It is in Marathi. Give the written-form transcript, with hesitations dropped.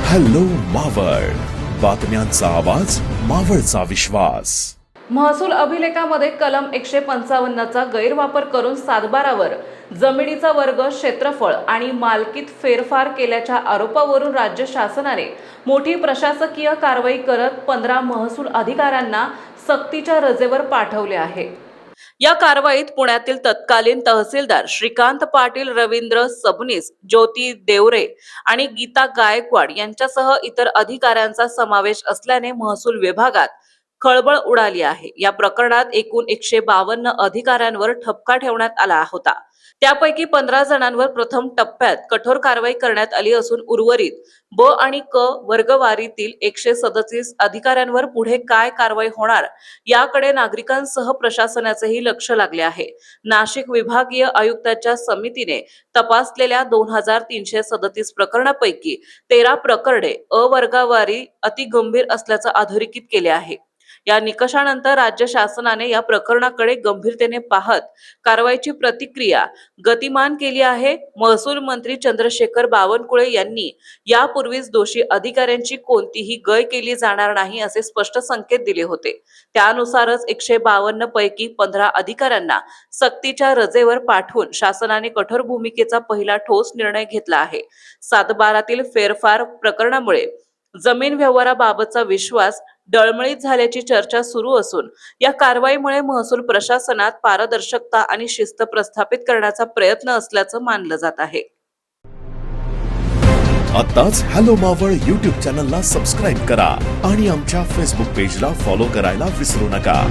हॅलो मावळ, बातम्यांचा आवाज, मावळचा विश्वास. महसूल अभिलेखामध्ये कलम 155चा गैरवापर करून सातबारावर जमिनीचा वर्ग, क्षेत्रफळ आणि मालकीत फेरफार केल्याच्या आरोपावरून राज्य शासनाने मोठी प्रशासकीय कारवाई करत 15 महसूल अधिकाऱ्यांना सक्तीच्या रजेवर पाठवले आहे. या कारवाईत पुण्यातील तत्कालीन तहसीलदार श्रीकांत पाटील, रवींद्र सबनीस, ज्योती देवरे आणि गीता गायकवाड यांच्यासह इतर अधिकाऱ्यांचा समावेश असल्याने महसूल विभागात खळबळ उडाली आहे. या प्रकरणात एकूण 152 अधिकाऱ्यांवर ठपका ठेवण्यात आला होता. त्यापैकी 15 जणांवर प्रथम टप्प्यात कठोर कारवाई करण्यात आली असून उर्वरित ब आणि क वर्गवारीतील 137 अधिकाऱ्यांवर पुढे काय कारवाई होणार याकडे नागरिकांसह प्रशासनाचेही लक्ष लागले आहे. नाशिक विभागीय आयुक्तांच्या समितीने तपासलेल्या 2337 प्रकरणापैकी 13 प्रकरणे अ वर्गवारी अतिगंभीर असल्याचं अधोरेखित केले आहे. या निकषानंतर राज्य शासनाने या प्रकरणाकडे गंभीरतेने पाहत कारवाईची प्रतिक्रिया गतिमान केली आहे. महसूल मंत्री चंद्रशेखर बावनकुळे यांनी यापूर्वीच दोषी अधिकाऱ्यांची कोणतीही गय केली जाणार नाही असे स्पष्ट संकेत दिले होते. त्यानुसारच 152 पैकी 15 अधिकाऱ्यांना सक्तीच्या रजेवर पाठवून शासनाने कठोर भूमिकेचा पहिला ठोस निर्णय घेतला आहे. सातबारातील फेरफार प्रकरणामुळे जमीन व्यवहाराबाबतचा विश्वास डळमळीत झाल्याची चर्चा सुरू असून या कारवाईमुळे महसूल प्रशासनात पारदर्शकता आणि शिस्त प्रस्थापित करण्याचा प्रयत्न असल्याचं मानलं जात आहे. आताच हॅलो मावळ YouTube चॅनलला सबस्क्राईब करा आणि आमच्या फेसबुक पेजला फॉलो करायला विसरू नका.